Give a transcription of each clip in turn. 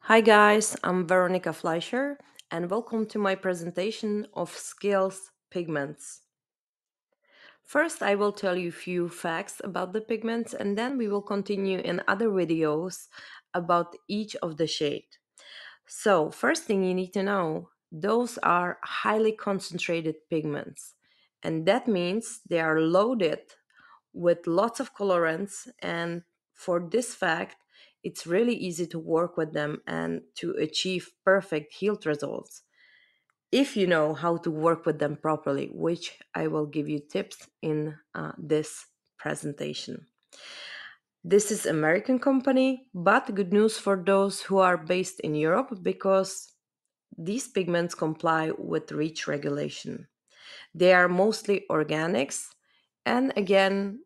Hi guys, I'm Veronica Fleischer and welcome to my presentation of Skillz Pigments. First, I will tell you a few facts about the pigments and then we will continue in other videos about each of the shade. So, first thing you need to know, those are highly concentrated pigments and that means they are loaded with lots of colorants, and for this fact it's really easy to work with them and to achieve perfect healed results if you know how to work with them properly, which I will give you tips in this presentation. This is American company, but good news for those who are based in Europe because these pigments comply with REACH regulation. They are mostly organics, and again,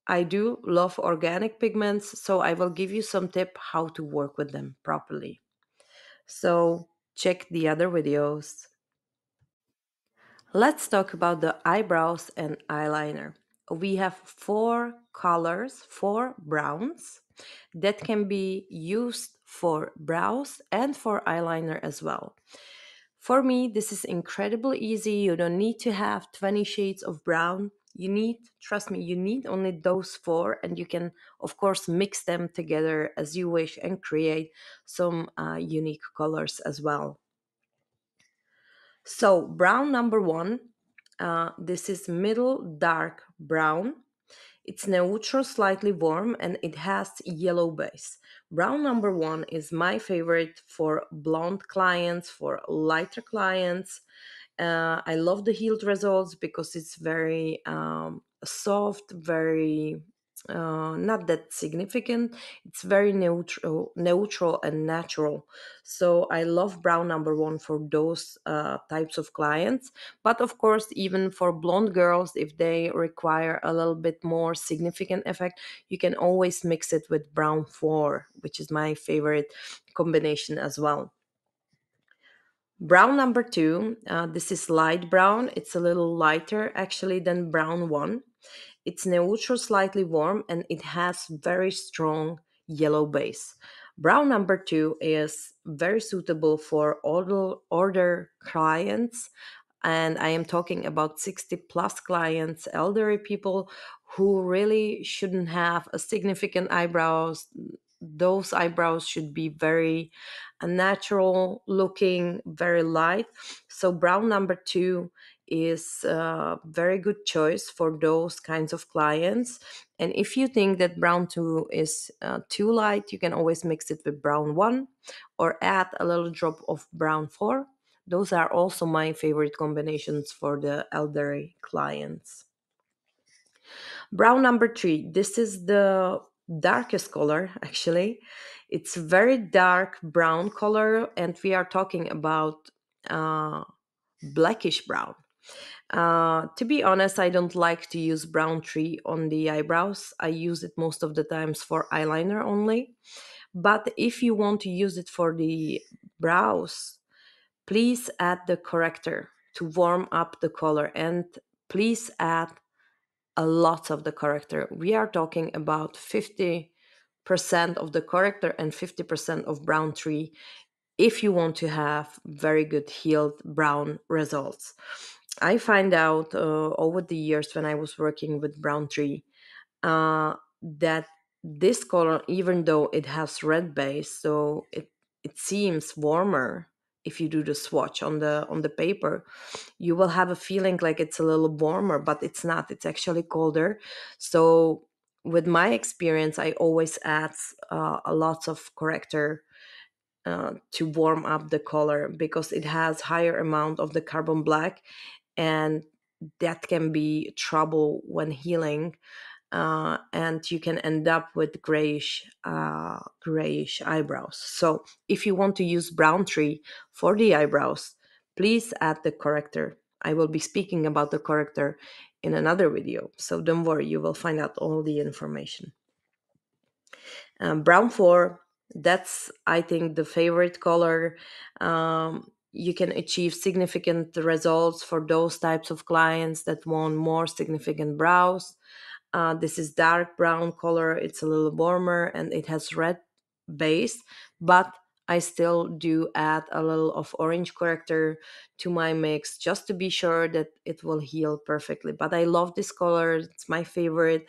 I do love organic pigments, so I will give you some tip how to work with them properly. So check the other videos. Let's talk about the eyebrows and eyeliner. We have four colors, four browns that can be used for brows and for eyeliner as well. For me, this is incredibly easy. You don't need to have 20 shades of brown. You need, trust me, you need only those four, and you can, of course, mix them together as you wish and create some unique colors as well. So, brown number one, this is middle dark brown. It's neutral, slightly warm, and it has yellow base. Brown number one is my favorite for blonde clients, for lighter clients. I love the healed results because it's very soft, very not that significant. It's very neutral and natural. So I love brown number one for those types of clients. But of course, even for blonde girls, if they require a little bit more significant effect, you can always mix it with brown four, which is my favorite combination as well. Brown number two, this is light brown. It's a little lighter actually than brown one. It's neutral, slightly warm, and it has very strong yellow base. Brown number two is very suitable for older clients, and I am talking about 60 plus clients, elderly people who really shouldn't have a significant eyebrows. Those eyebrows should be very natural looking, very light. So brown number two is a very good choice for those kinds of clients. And if you think that brown 2 is too light, you can always mix it with brown 1 or add a little drop of brown 4. Those are also my favorite combinations for the elderly clients. Brown number 3, this is the darkest color actually. It's very dark brown color, and we are talking about uh, blackish brown. To be honest, I don't like to use brown tree on the eyebrows. I use it most of the times for eyeliner only. But if you want to use it for the brows, please add the corrector to warm up the color, and please add a lot of the corrector. We are talking about 50% of the corrector and 50% of brown tree if you want to have very good healed brown results. I find out over the years when I was working with brown tree that this color, even though it has red base, so it seems warmer. If you do the swatch on the paper, you will have a feeling like it's a little warmer, but it's not. It's actually colder. So with my experience, I always add a lot of corrector to warm up the color because it has higher amount of the carbon black, and that can be trouble when healing, and you can end up with grayish eyebrows. So if you want to use brown tree for the eyebrows, please add the corrector. I will be speaking about the corrector in another video, so don't worry, you will find out all the information. Brown 4, that's, I think, the favorite color. You can achieve significant results for those types of clients that want more significant brows. This is dark brown color. It's a little warmer and it has red base, but I still do add a little of orange corrector to my mix just to be sure that it will heal perfectly. But I love this color, it's my favorite.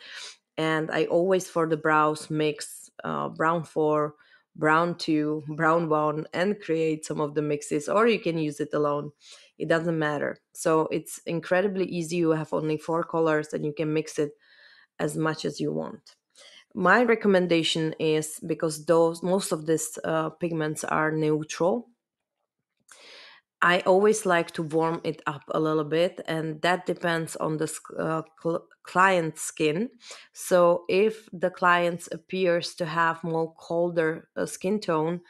And I always, for the brows, mix brown 4, brown 2, brown 1, and create some of the mixes, or you can use it alone. It doesn't matter. So it's incredibly easy. You have only 4 colors and you can mix it as much as you want. My recommendation is, because those most of these pigments are neutral, I always like to warm it up a little bit, and that depends on the client's skin. So if the client appears to have more colder skin tone,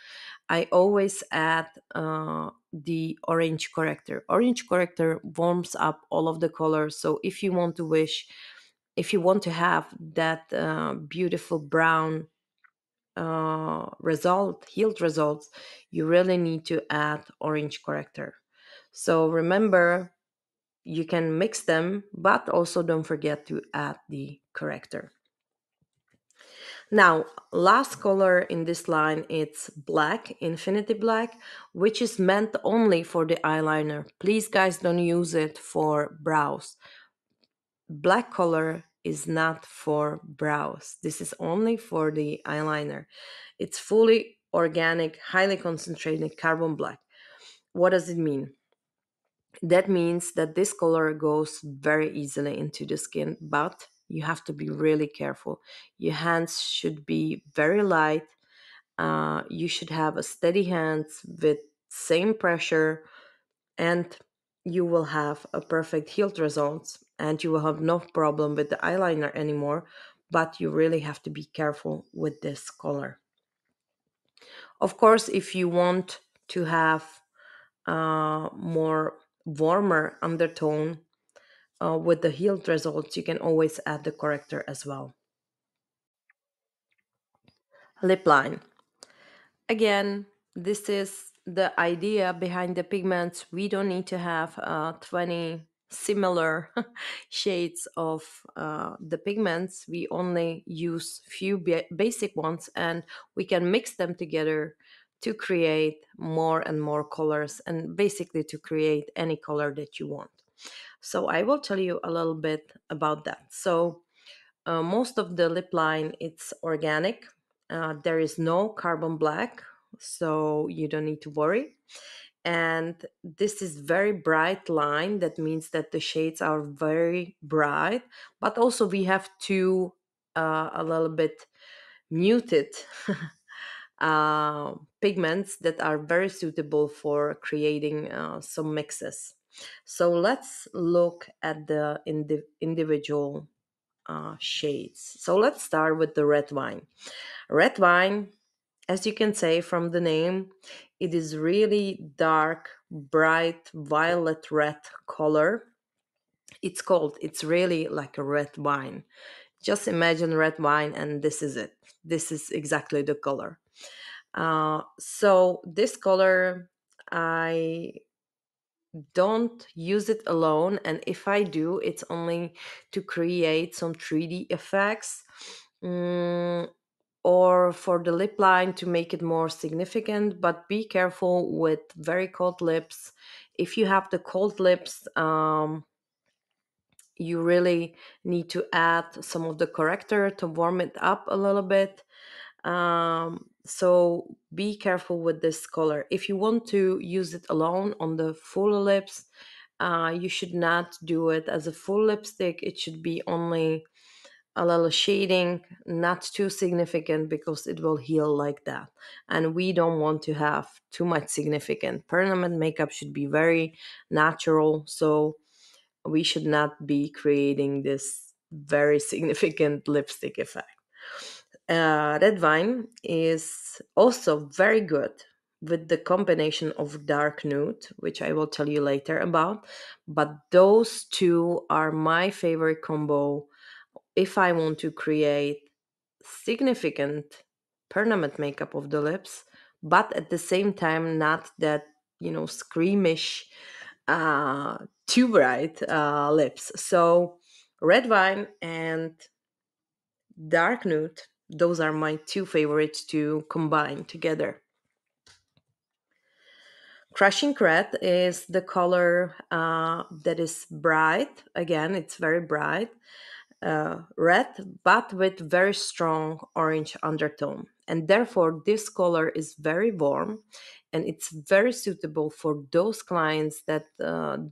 I always add the orange corrector. Orange corrector warms up all of the colors. So if you want to have that beautiful brown healed results, you really need to add orange corrector. So remember, you can mix them, but also don't forget to add the corrector. Now, last color in this line, it's black, infinity black, which is meant only for the eyeliner. Please, guys, don't use it for brows. Black color is not for brows. This is only for the eyeliner. It's fully organic, highly concentrated carbon black. What does it mean? That means that this color goes very easily into the skin, but you have to be really careful. Your hands should be very light. You should have a steady hands with same pressure, and you will have a perfect healed results, and you will have no problem with the eyeliner anymore. But you really have to be careful with this color. Of course, if you want to have more warmer undertone with the healed results, you can always add the corrector as well. Lip line. Again, this is the idea behind the pigments. We don't need to have 20 similar shades of the pigments. We only use few basic ones, and we can mix them together to create more and more colors, and basically to create any color that you want. So I will tell you a little bit about that. So most of the lip line, it's organic. There is no carbon black, so you don't need to worry. And this is very bright line. That means that the shades are very bright, but also we have two a little bit muted pigments that are very suitable for creating some mixes. So let's look at the individual shades. So let's start with the red wine. Red wine, as you can say from the name, it is really dark, bright, violet red color. It's really like a red wine. Just imagine red wine, and this is it. This is exactly the color. So this color, I don't use it alone, and if I do, it's only to create some 3D effects, mm, or for the lip line to make it more significant. But be careful with very cold lips. If you have the cold lips, you really need to add some of the corrector to warm it up a little bit. So be careful with this color. If you want to use it alone on the full lips, you should not do it as a full lipstick. It should be only a little shading, not too significant, because it will heal like that. And we don't want to have too much significant. Permanent makeup should be very natural. So we should not be creating this very significant lipstick effect. Red wine is also very good with the combination of dark nude, which I will tell you later about. But those two are my favorite combo if I want to create significant permanent makeup of the lips, but at the same time not that, screamish, too bright lips. So red wine and dark nude, those are my two favorites to combine together. Crushing red is the color that is bright. Again, it's very bright red, but with very strong orange undertone. And therefore, this color is very warm and it's very suitable for those clients that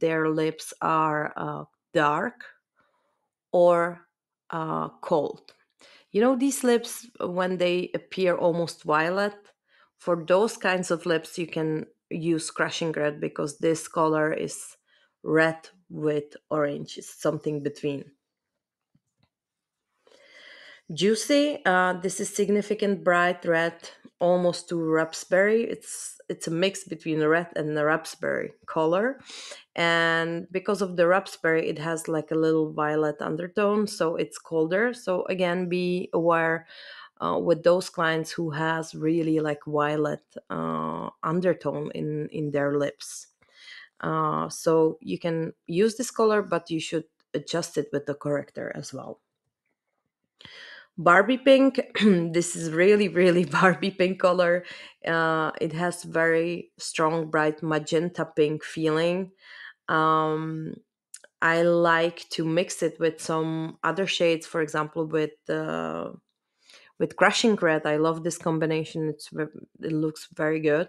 their lips are dark or cold. You know, these lips, when they appear almost violet, for those kinds of lips, you can use crushing red because this color is red with orange, it's something between. Juicy, this is significant bright red, almost to raspberry. It's a mix between the red and the raspberry color. And because of the raspberry, it has like a little violet undertone, so it's colder. So again, be aware with those clients who has really like violet undertone in their lips. So you can use this color, but you should adjust it with the corrector as well. Barbie pink, this is really, really Barbie pink color. It has very strong, bright magenta pink feeling. Um, I like to mix it with some other shades, for example, with crushing red. I love this combination. It looks very good.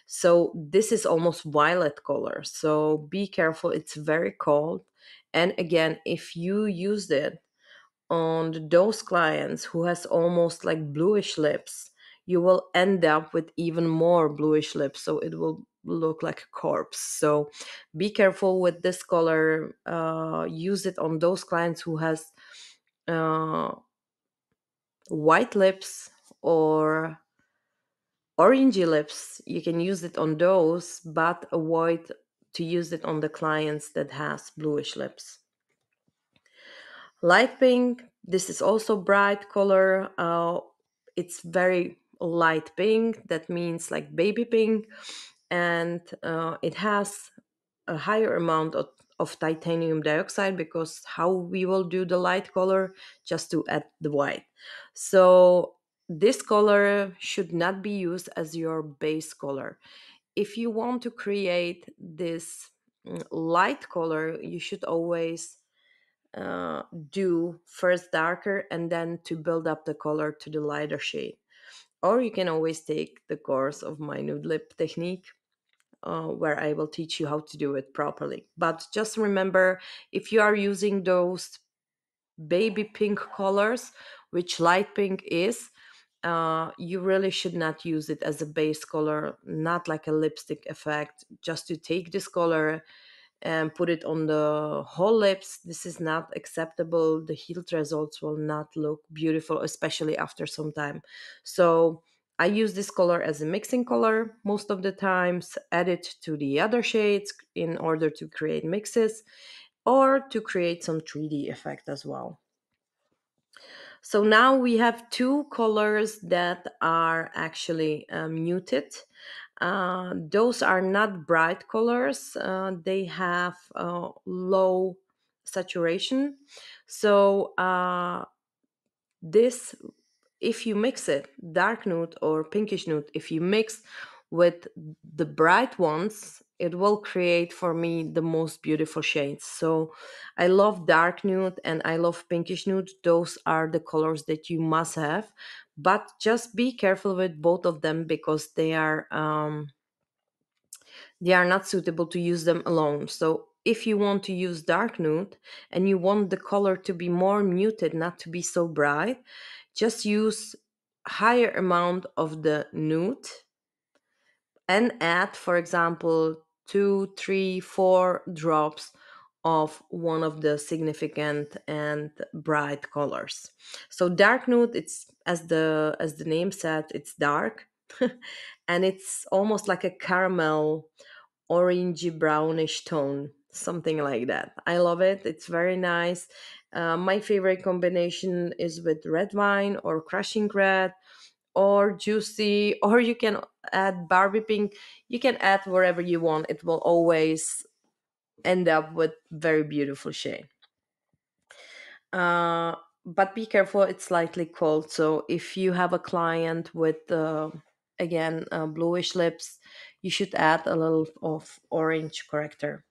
So this is almost violet color. So be careful. It's very cold. And again, if you use it on those clients who has almost like bluish lips, you will end up with even more bluish lips, so it will look like a corpse. So be careful with this color. Use it on those clients who has uh, white lips or orangey lips. You can use it on those, but avoid to use it on the clients that has bluish lips. Light pink, this is also bright color. It's very light pink, that means like baby pink, and it has a higher amount of titanium dioxide, because how we will do the light color, just to add the white. So this color should not be used as your base color. If you want to create this light color, you should always do first darker and then to build up the color to the lighter shade. Or you can always take the course of my nude lip technique, where I will teach you how to do it properly. But just remember, if you are using those baby pink colors, which light pink is, you really should not use it as a base color, not like a lipstick effect, just to take this color and put it on the whole lips. This is not acceptable. The healed results will not look beautiful, especially after some time. So I use this color as a mixing color most of the times, add it to the other shades in order to create mixes or to create some 3D effect as well. So now we have two colors that are actually muted. Those are not bright colors. They have low saturation. So this, if you mix it, dark nude or pinkish nude, if you mix with the bright ones, it will create for me the most beautiful shades. So I love dark nude and I love pinkish nude. Those are the colors that you must have, but just be careful with both of them, because they are not suitable to use them alone. So if you want to use dark nude and you want the color to be more muted, not to be so bright, just use higher amount of the nude and add, for example, 2, 3, 4 drops of one of the significant and bright colors. So dark nude, it's as the name said, it's dark and it's almost like a caramel orangey brownish tone, something like that. I love it. It's very nice. My favorite combination is with red wine or crushing red or juicy, or you can add Barbie pink. You can add wherever you want. It will always end up with very beautiful shade. Uh, but be careful, it's slightly cold. So if you have a client with again bluish lips, you should add a little of orange corrector.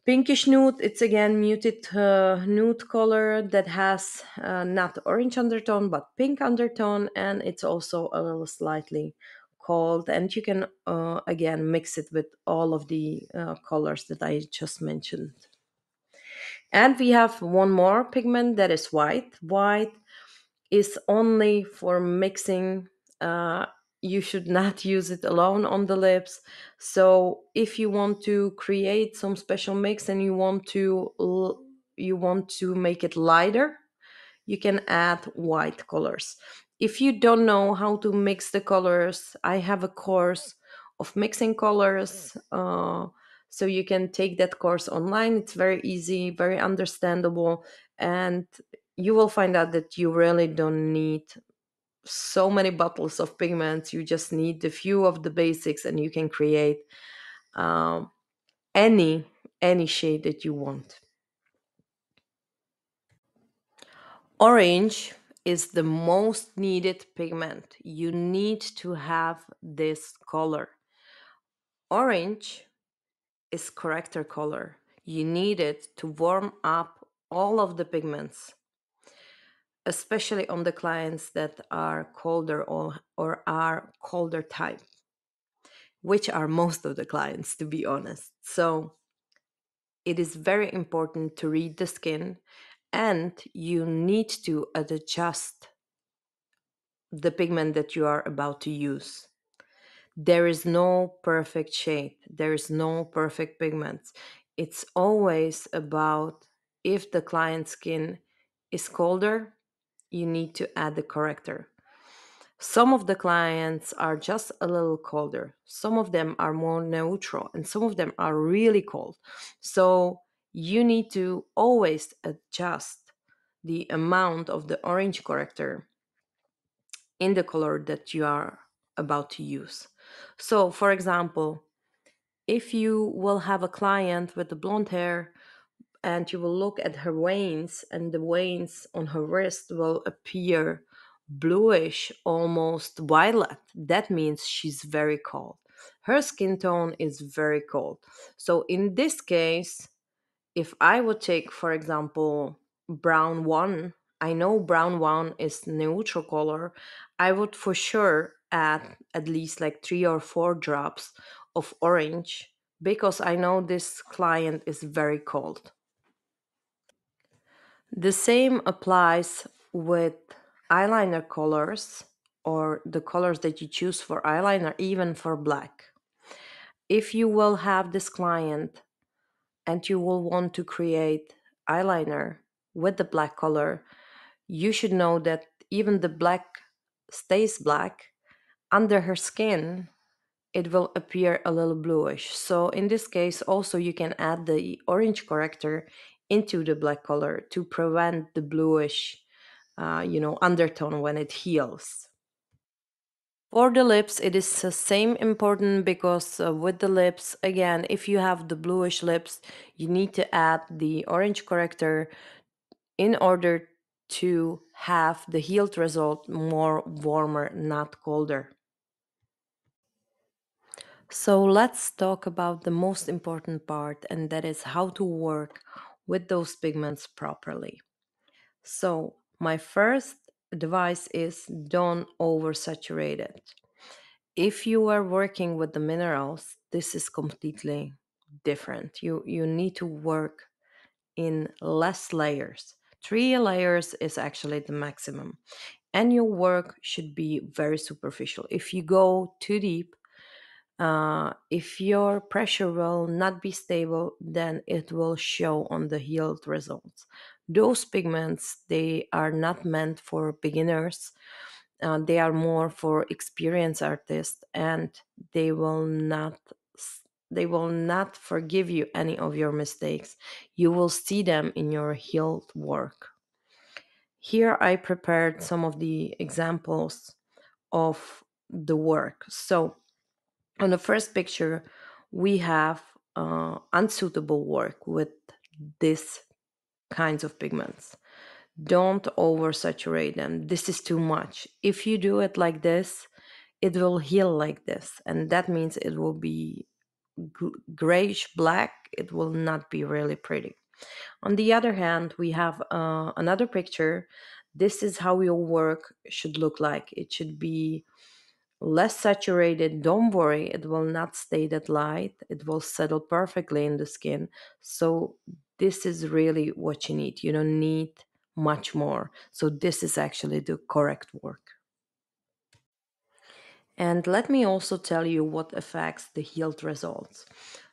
Pinkish nude, it's again muted nude color that has not orange undertone but pink undertone, and it's also a little slightly cold, and you can again mix it with all of the colors that I just mentioned. And we have one more pigment that is white. White is only for mixing. Uh, you should not use it alone on the lips. So if you want to create some special mix and you want to make it lighter, you can add white colors. If you don't know how to mix the colors, I have a course of mixing colors. So you can take that course online. It's very easy, very understandable, and you will find out that you really don't need so many bottles of pigments. You just need a few of the basics, and you can create um, any any shade that you want. Orange is the most needed pigment. You need to have this color. Orange is corrector color. You need it to warm up all of the pigments, especially on the clients that are colder or are colder type, which are most of the clients, to be honest. So it is very important to read the skin, and you need to adjust the pigment that you are about to use. There is no perfect shade, there is no perfect pigments. It's always about, if the client's skin is colder, you need to add the corrector. Some of the clients are just a little colder, some of them are more neutral, and some of them are really cold. So you need to always adjust the amount of the orange corrector in the color that you are about to use. So, for example, if you will have a client with the blonde hair and you will look at her veins, and the veins on her wrist will appear bluish, almost violet, that means she's very cold. Her skin tone is very cold. So, in this case, if I would take, for example, brown one, I know brown one is neutral color. I would for sure add at least like 3 or 4 drops of orange, because I know this client is very cold. The same applies with eyeliner colors, or the colors that you choose for eyeliner, even for black. If you will have this client and you will want to create eyeliner with the black color, you should know that even the black stays black. Under her skin, it will appear a little bluish. So in this case, also you can add the orange corrector into the black color to prevent the bluish, undertone when it heals. For the lips, it is the same important, because with the lips, again, if you have the bluish lips, you need to add the orange corrector in order to have the healed result more warmer, not colder. So let's talk about the most important part, and that is how to work with those pigments properly. So, my first advice is, don't oversaturate it. If you are working with the minerals, this is completely different. You need to work in less layers. 3 layers is actually the maximum. And your work should be very superficial. If you go too deep, if your pressure will not be stable, then it will show on the healed results. Those pigments, they are not meant for beginners. They are more for experienced artists, and they will not they will not forgive you any of your mistakes. You will see them in your healed work. Here I prepared some of the examples of the work. So on the first picture, we have unsuitable work with these kinds of pigments. Don't oversaturate them. This is too much. If you do it like this, it will heal like this, and that means it will be grayish black. It will not be really pretty. On the other hand, we have another picture. This is how your work should look like. It should be less saturated. Don't worry, it will not stay that light. It will settle perfectly in the skin. So this is really what you need. You don't need much more. So this is actually the correct work. And let me also tell you what affects the healed results.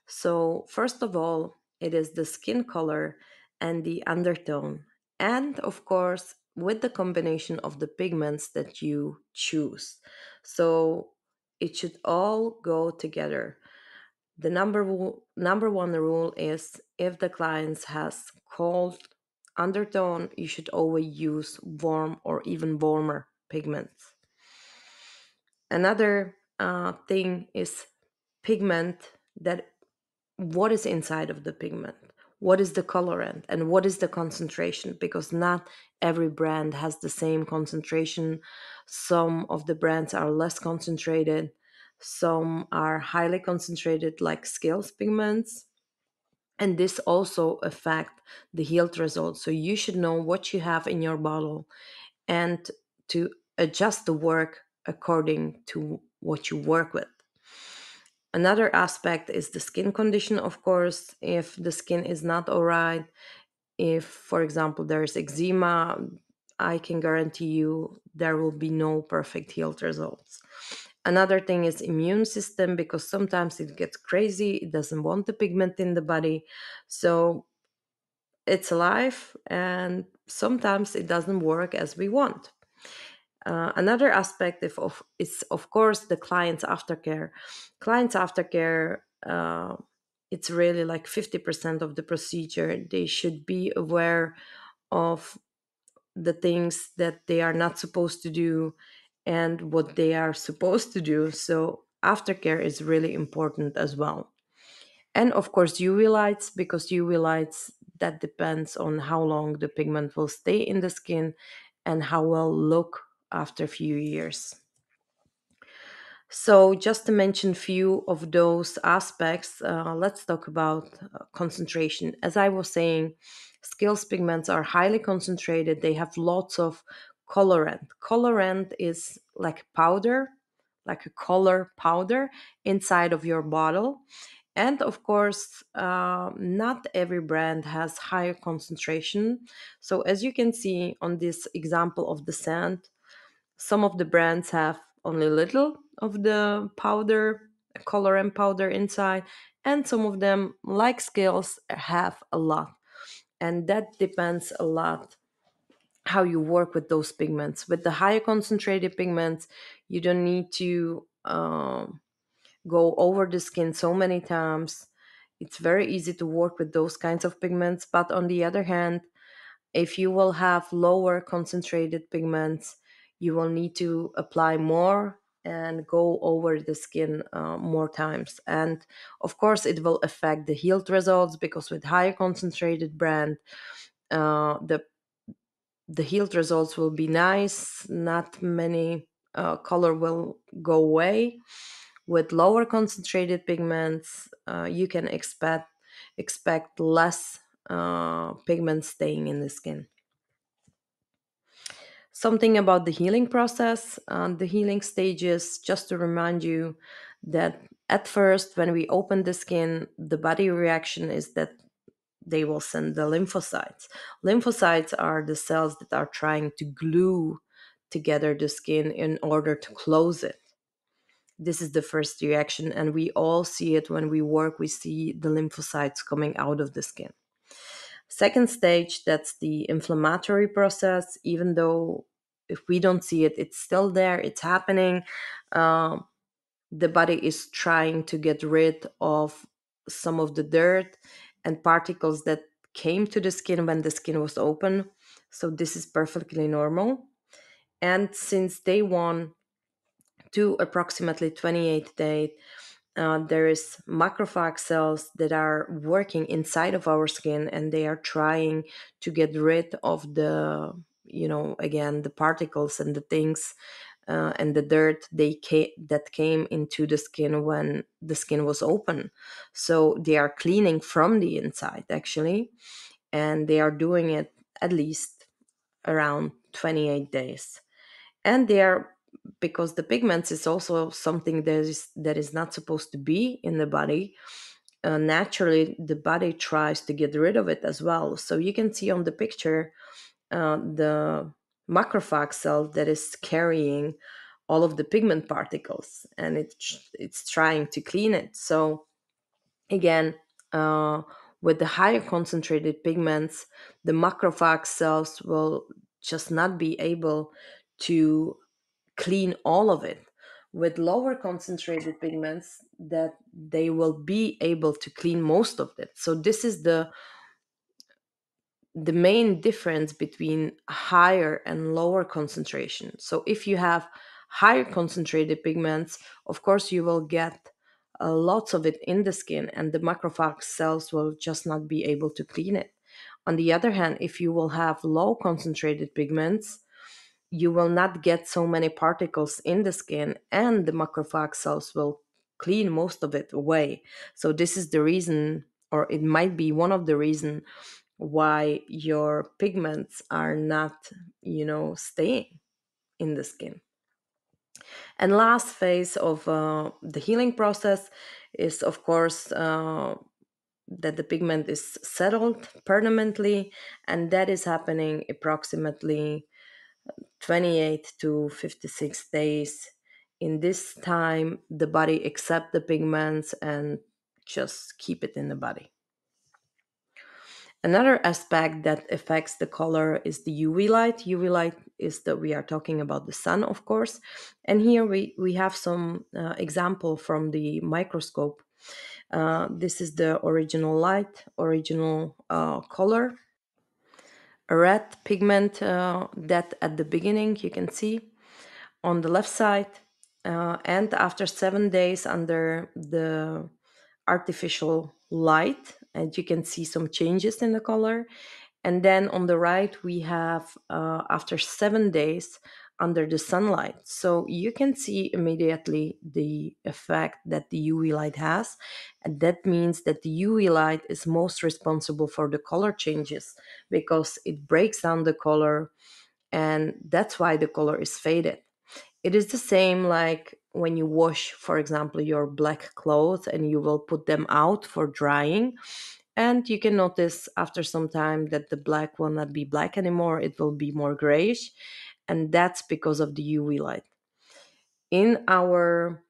So, first of all, it is the skin color and the undertone. And of course, with the combination of the pigments that you choose. So, it should all go together. The number one rule is if the client has cold undertone, you should always use warm or even warmer pigments. Another thing is pigment, that what is inside of the pigment, what is the colorant, and what is the concentration, because not every brand has the same concentration. Some of the brands are less concentrated, some are highly concentrated like Skillz pigments, and this also affect the healed results. So you should know what you have in your bottle and to adjust the work according to what you work with. Another aspect is the skin condition, of course. If the skin is not all right, if, for example, there's eczema, I can guarantee you there will be no perfect healed results. Another thing is immune system, because sometimes it gets crazy, it doesn't want the pigment in the body. So it's alive, and sometimes it doesn't work as we want. Another aspect is, of course, the client's aftercare. Client's aftercare, it's really like 50% of the procedure. They should be aware of the things that they are not supposed to do and what they are supposed to do. So aftercare is really important as well. And of course, UV lights, because UV lights, that depends on how long the pigment will stay in the skin and how well look after a few years. So, just to mention few of those aspects, let's talk about concentration. As I was saying, Skillz pigments are highly concentrated. They have lots of colorant. Colorant is like powder, like a color powder inside of your bottle. And of course, not every brand has higher concentration. So, as you can see on this example of the sand, some of the brands have only little of the powder, colorant powder inside, and some of them, like Skillz, have a lot. And that depends a lot how you work with those pigments. With the higher concentrated pigments, you don't need to go over the skin so many times. It's very easy to work with those kinds of pigments. But on the other hand, if you will have lower concentrated pigments, you will need to apply more and go over the skin more times. And of course, it will affect the healed results, because with higher concentrated brand, the healed results will be nice. Not many color will go away. With lower concentrated pigments, you can expect less pigment staying in the skin. Something about the healing process, the healing stages, just to remind you that at first, when we open the skin, the body reaction is that they will send the lymphocytes. Lymphocytes are the cells that are trying to glue together the skin in order to close it. This is the first reaction, and we all see it when we work. We see the lymphocytes coming out of the skin. Second stage, that's the inflammatory process. Even though if we don't see it, it's still there, it's happening. Um, the body is trying to get rid of some of the dirt and particles that came to the skin when the skin was open. So this is perfectly normal. And since day one to approximately 28th day, there is macrophage cells that are working inside of our skin, and they are trying to get rid of the, again, the particles and the things and the dirt that came into the skin when the skin was open. So they are cleaning from the inside actually, and they are doing it at least around 28 days. And they are, because the pigments is also something that is not supposed to be in the body. Naturally the body tries to get rid of it as well. So you can see on the picture the macrophage cell that is carrying all of the pigment particles, and it's trying to clean it. So again, uh, with the higher concentrated pigments, the macrophage cells will just not be able to clean all of it. With lower concentrated pigments, that they will be able to clean most of it. So this is the main difference between higher and lower concentration. So if you have higher concentrated pigments, of course you will get lots of it in the skin, and the macrophage cells will just not be able to clean it. On the other hand, if you will have low concentrated pigments, you will not get so many particles in the skin, and the macrophage cells will clean most of it away. So this is the reason, or it might be one of the reasons why your pigments are not, staying in the skin. And last phase of the healing process is, of course, that the pigment is settled permanently, and that is happening approximately 28 to 56 days. In this time, the body accept the pigments and just keep it in the body. Another aspect that affects the color is the UV light. UV light is that we are talking about the sun, of course. And here we have some example from the microscope. This is the original light, original color. A red pigment that at the beginning you can see on the left side, and after 7 days under the artificial light, and you can see some changes in the color. And then on the right we have after 7 days under the sunlight. So you can see immediately the effect that the UV light has, and that means that the UV light is most responsible for the color changes, because it breaks down the color, and that's why the color is faded. It is the same like when you wash, for example, your black clothes and you will put them out for drying. And you can notice after some time that the black will not be black anymore, it will be more grayish. And that's because of the UV light. In our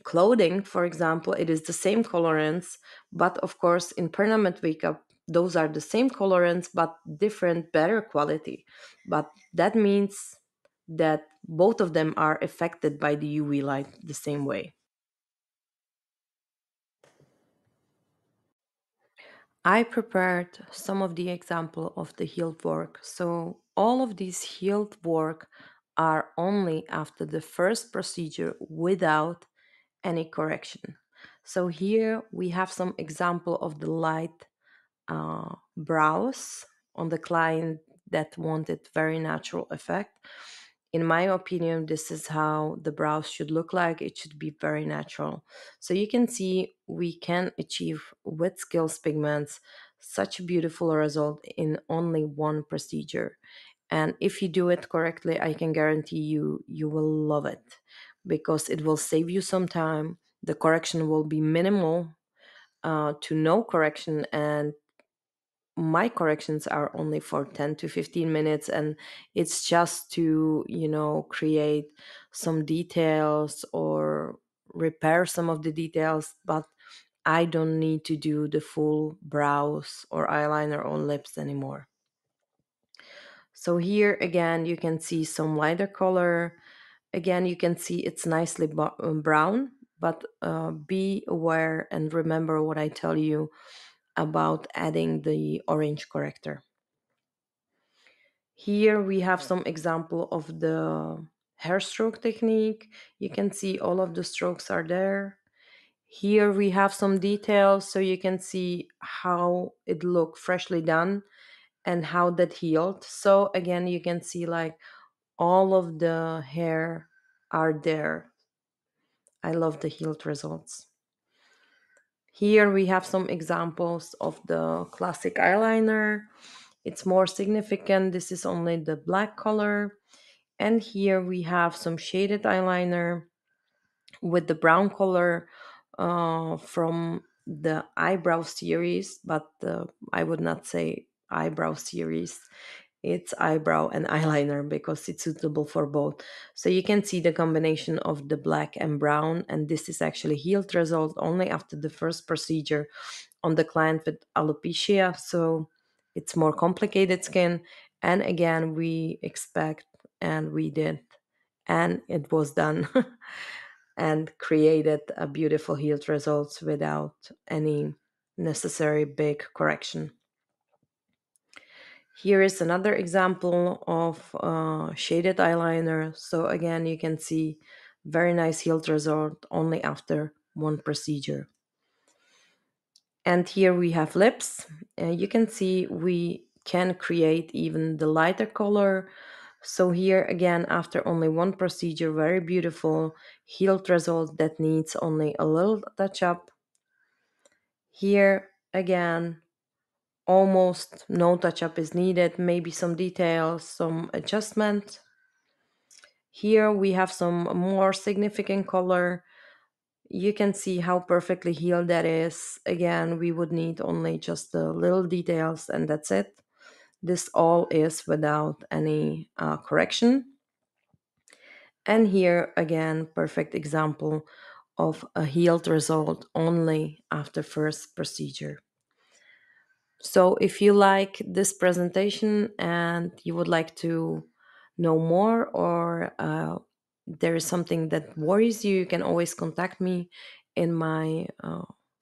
clothing, for example, it is the same colorants, but of course, in permanent makeup, those are the same colorants, but different, better quality. But that means that both of them are affected by the UV light the same way. I prepared some of the example of the healed work. So all of these healed work are only after the first procedure without any correction. So here we have some example of the light brows on the client that wanted very natural effect. In my opinion, this is how the brows should look like. It should be very natural. So you can see we can achieve with Skillz pigments such a beautiful result in only one procedure. And if you do it correctly, I can guarantee you will love it, because it will save you some time. The correction will be minimal to no correction, and my corrections are only for 10 to 15 minutes, and it's just to create some details or repair some of the details, but I don't need to do the full brows or eyeliner on lips anymore. So here again you can see some lighter color. Again, you can see it's nicely brown, but be aware and remember what I tell you about adding the orange corrector. Here we have some example of the hair stroke technique. You can see all of the strokes are there. Here we have some details so you can see how it looked freshly done and how that healed. So again, you can see like all of the hair are there. I love the healed results. Here we have some examples of the classic eyeliner. It's more significant. This is only the black color. And here we have some shaded eyeliner with the brown color from the eyebrow series, but I would not say eyebrow series. It's eyebrow and eyeliner because it's suitable for both. So you can see the combination of the black and brown, and this is actually healed result only after the first procedure on the client with alopecia. So it's more complicated skin. And again, we expect, and we did, and it was done and created a beautiful healed results without any necessary big correction. Here is another example of shaded eyeliner. So again, you can see very nice healed result only after one procedure. And here we have lips. You can see we can create even the lighter color. So here again, after only one procedure, very beautiful healed result that needs only a little touch up. Here again, almost no touch up is needed, maybe some details, some adjustment. Here we have some more significant color. You can see how perfectly healed that is. Again, we would need only just the little details and that's it. This all is without any correction. And here again, perfect example of a healed result only after first procedure. So if you like this presentation and you would like to know more, or there is something that worries you, you can always contact me in my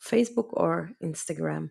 Facebook or Instagram.